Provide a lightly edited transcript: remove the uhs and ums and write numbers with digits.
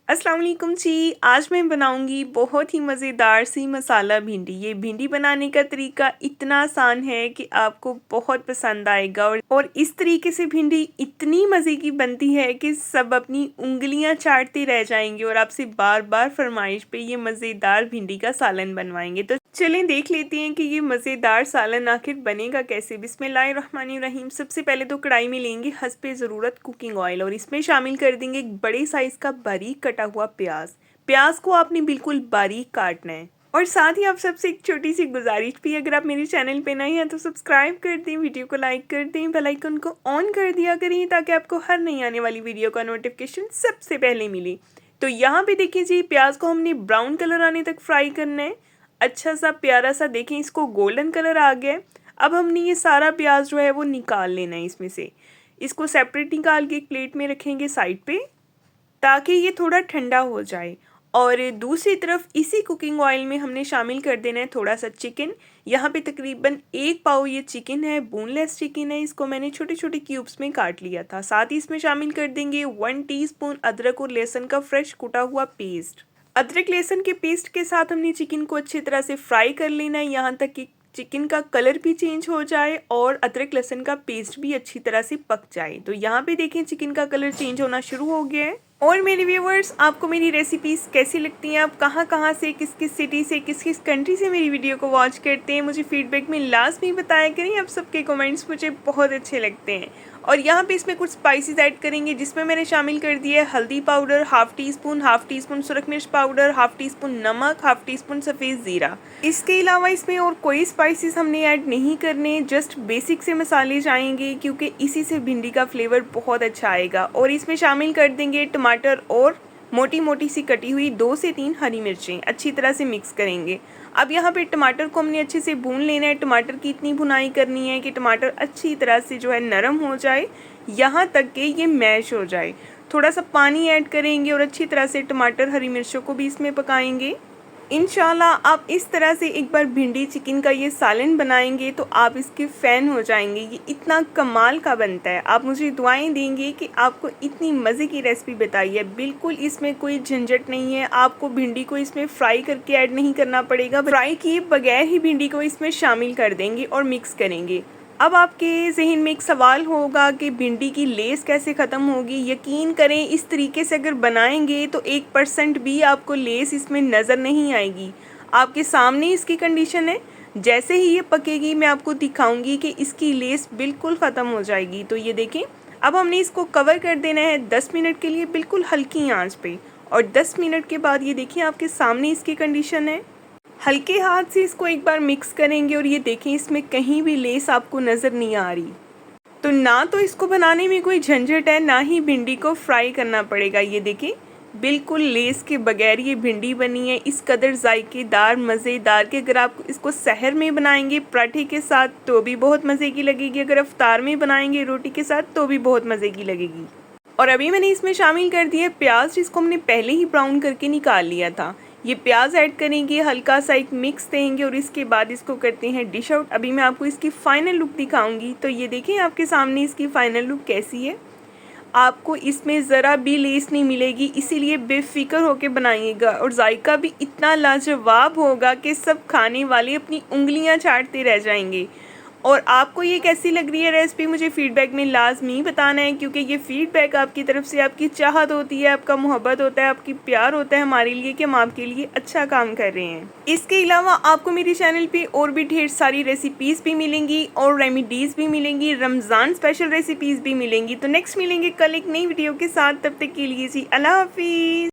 अस्सलाम वालेकुम जी। आज मैं बनाऊंगी बहुत ही मज़ेदार सी मसाला भिंडी। ये भिंडी बनाने का तरीका इतना आसान है कि आपको बहुत पसंद आएगा और इस तरीके से भिंडी इतनी मज़े की बनती है कि सब अपनी उंगलियां चाटते रह जाएंगे और आपसे बार बार फरमाइश पे ये मज़ेदार भिंडी का सालन बनवाएंगे। तो चलें देख लेते हैं कि ये मज़ेदार सालन आखिर बनेगा कैसे। बिस्मिल्लाहिर्रहमानिर्रहीम। सबसे पहले तो कढ़ाई में लेंगे हस्बे ज़रूरत कुकिंग ऑयल और इसमें शामिल कर देंगे एक बड़े साइज़ का बारीक कटा हुआ प्याज। प्याज को आपने बिल्कुल बारीक काटना है। और साथ ही आप सबसे एक छोटी सी गुजारिश भी, अगर आप मेरे चैनल पे नए हैं तो सब्सक्राइब कर दें, वीडियो को लाइक कर दें, बेल आइकन को ऑन कर दिया करें ताकि आपको हर नई आने वाली वीडियो का नोटिफिकेशन सबसे पहले मिले। तो यहाँ पे देखिए जी, प्याज को हमने ब्राउन कलर आने तक फ्राई करना है। अच्छा सा प्यारा सा देखें, इसको गोल्डन कलर आ गया है। अब हमने ये सारा प्याज जो है वो निकाल लेना है इसमें से। इसको सेपरेट निकाल के एक प्लेट में रखेंगे साइड पे ताकि ये थोड़ा ठंडा हो जाए। और दूसरी तरफ इसी कुकिंग ऑयल में हमने शामिल कर देना है थोड़ा सा चिकन। यहाँ पे तकरीबन 1 पाव ये चिकन है, बोनलेस चिकन है। इसको मैंने छोटे छोटे क्यूब्स में काट लिया था। साथ ही इसमें शामिल कर देंगे 1 टीस्पून अदरक और लहसुन का फ्रेश कुटा हुआ पेस्ट। अदरक लहसुन के पेस्ट के साथ हमने चिकन को अच्छी तरह से फ्राई कर लेना है, यहाँ तक कि चिकन का कलर भी चेंज हो जाए और अदरक लहसुन का पेस्ट भी अच्छी तरह से पक जाए। तो यहाँ पे देखें चिकन का कलर चेंज होना शुरू हो गया है। और मेरे व्यूवर्स, आपको मेरी रेसिपीज़ कैसी लगती हैं? आप कहाँ से, किस किस सिटी से, किस किस कंट्री से मेरी वीडियो को वॉच करते हैं? मुझे फीडबैक में लाजमी बताया करें। आप सबके कमेंट्स मुझे बहुत अच्छे लगते हैं। और यहाँ पे इसमें कुछ स्पाइसेस ऐड करेंगे जिसमें मैंने शामिल कर दिया है हल्दी पाउडर हाफ़ टी स्पून सुरख मिर्च पाउडर, हाफ़ टी स्पून नमक, हाफ़ टी स्पून सफ़ेद ज़ीरा। इसके अलावा इसमें और कोई स्पाइसेस हमने ऐड नहीं करने, जस्ट बेसिक से मसाले जाएंगे क्योंकि इसी से भिंडी का फ्लेवर बहुत अच्छा आएगा। और इसमें शामिल कर देंगे टमाटर और मोटी मोटी सी कटी हुई 2 से 3 हरी मिर्चें। अच्छी तरह से मिक्स करेंगे। अब यहाँ पे टमाटर को हमने अच्छे से भून लेना है। टमाटर की इतनी भुनाई करनी है कि टमाटर अच्छी तरह से जो है नरम हो जाए, यहाँ तक कि ये मैश हो जाए। थोड़ा सा पानी ऐड करेंगे और अच्छी तरह से टमाटर हरी मिर्चों को भी इसमें पकाएंगे। इंशाल्लाह आप इस तरह से एक बार भिंडी चिकन का ये सालन बनाएंगे तो आप इसके फ़ैन हो जाएंगे। ये इतना कमाल का बनता है। आप मुझे दुआएं देंगे कि आपको इतनी मज़े की रेसिपी बताई है। बिल्कुल इसमें कोई झंझट नहीं है। आपको भिंडी को इसमें फ्राई करके ऐड नहीं करना पड़ेगा। फ्राई किए बगैर ही भिंडी को इसमें शामिल कर देंगे और मिक्स करेंगे। अब आपके ज़हन में एक सवाल होगा कि भिंडी की लेस कैसे ख़त्म होगी। यकीन करें, इस तरीके से अगर बनाएंगे तो 1% भी आपको लेस इसमें नज़र नहीं आएगी। आपके सामने इसकी कंडीशन है। जैसे ही ये पकेगी मैं आपको दिखाऊंगी कि इसकी लेस बिल्कुल ख़त्म हो जाएगी। तो ये देखें, अब हमने इसको कवर कर देना है 10 मिनट के लिए बिल्कुल हल्की आंच पे। और 10 मिनट के बाद ये देखिए आपके सामने इसकी कंडीशन है। हल्के हाथ से इसको एक बार मिक्स करेंगे और ये देखें इसमें कहीं भी लेस आपको नज़र नहीं आ रही। तो ना तो इसको बनाने में कोई झंझट है, ना ही भिंडी को फ्राई करना पड़ेगा। ये देखें बिल्कुल लेस के बगैर ये भिंडी बनी है। इस कदर जायकेदार मज़ेदार कि अगर आप इसको सहर में बनाएंगे पराठे के साथ तो भी बहुत मज़े की लगेगी। अगर अफ्तार में बनाएंगे रोटी के साथ तो भी बहुत मज़े की लगेगी। और अभी मैंने इसमें शामिल कर दिया प्याज, जिसको हमने पहले ही ब्राउन करके निकाल लिया था। ये प्याज ऐड करेंगे, हल्का सा एक मिक्स देंगे और इसके बाद इसको करते हैं डिश आउट। अभी मैं आपको इसकी फ़ाइनल लुक दिखाऊंगी। तो ये देखें आपके सामने इसकी फ़ाइनल लुक कैसी है। आपको इसमें ज़रा भी लेस नहीं मिलेगी, इसीलिए बेफिक्र होकर बनाइएगा। और जायका भी इतना लाजवाब होगा कि सब खाने वाले अपनी उंगलियां चाटते रह जाएंगे। और आपको ये कैसी लग रही है रेसिपी, मुझे फ़ीडबैक में लाजमी बताना है क्योंकि ये फ़ीडबैक आपकी तरफ से आपकी चाहत होती है, आपका मोहब्बत होता है, आपकी प्यार होता है हमारे लिए कि हम आपके लिए अच्छा काम कर रहे हैं। इसके अलावा आपको मेरे चैनल पे और भी ढेर सारी रेसिपीज़ भी मिलेंगी और रेमेडीज़ भी मिलेंगी, रमज़ान स्पेशल रेसिपीज़ भी मिलेंगी। तो नेक्स्ट मिलेंगे कल एक नई वीडियो के साथ। तब तक के लिए जी अल्लाह हाफिज़।